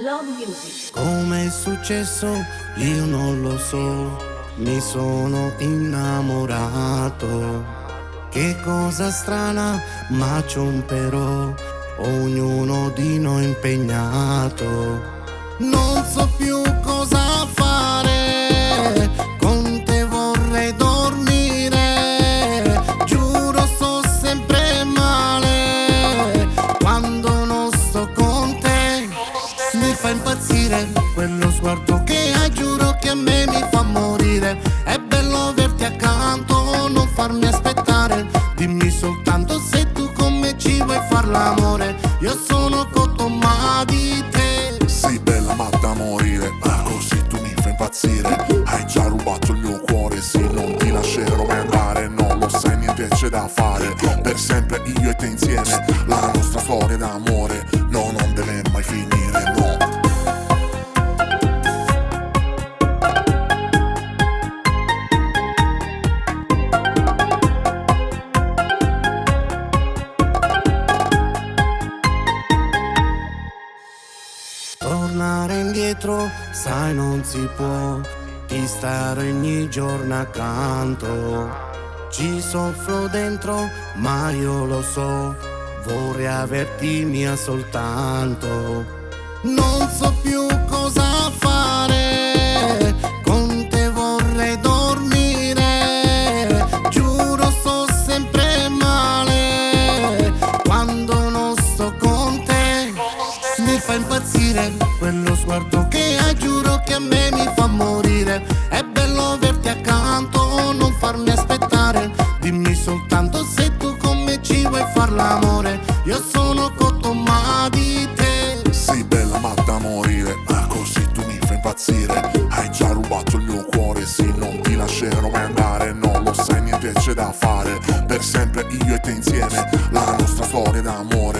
Love Music. Come è successo io non lo so, mi sono innamorato. Che cosa strana, ma c'è un però, ognuno di noi impegnato. Non so più cosa fare, con te vorrei dormire. Giuro sto sempre male, quando non sto con te. Mi fa impazzire quello sguardo che hai, giuro che a me mi fa morire. È bello averti accanto, non farmi aspettare. Dimmi soltanto se tu con me ci vuoi far l'amore. Io sono cotto ma di te. Sei bella ma da morire, così tu mi fai impazzire. Hai già rubato il mio cuore, sì, non ti lascerò mai andare. Non lo sai, niente c'è da fare, per sempre io e te insieme. La nostra storia d'amore, no, non deve mai finire, no. Tornare indietro, sai non si può, ti stare ogni giorno accanto. Ci soffro dentro, ma io lo so, vorrei averti mia soltanto. Non so più cosa fare, con te vorrei dormire. Giuro sto sempre male, quando non sto con te. Mi fa impazzire quello sguardo che hai, giuro che a me mi fa morire. È bello averti accanto, non farmi aspettare. Dimmi soltanto se tu con me ci vuoi far l'amore. Io sono cotto ma di te. Sei bella ma da morire, così tu mi fai impazzire. Hai già rubato il mio cuore, sì, non ti lascerò mai andare. Non lo sai, niente c'è da fare, per sempre io e te insieme. La nostra storia d'amore,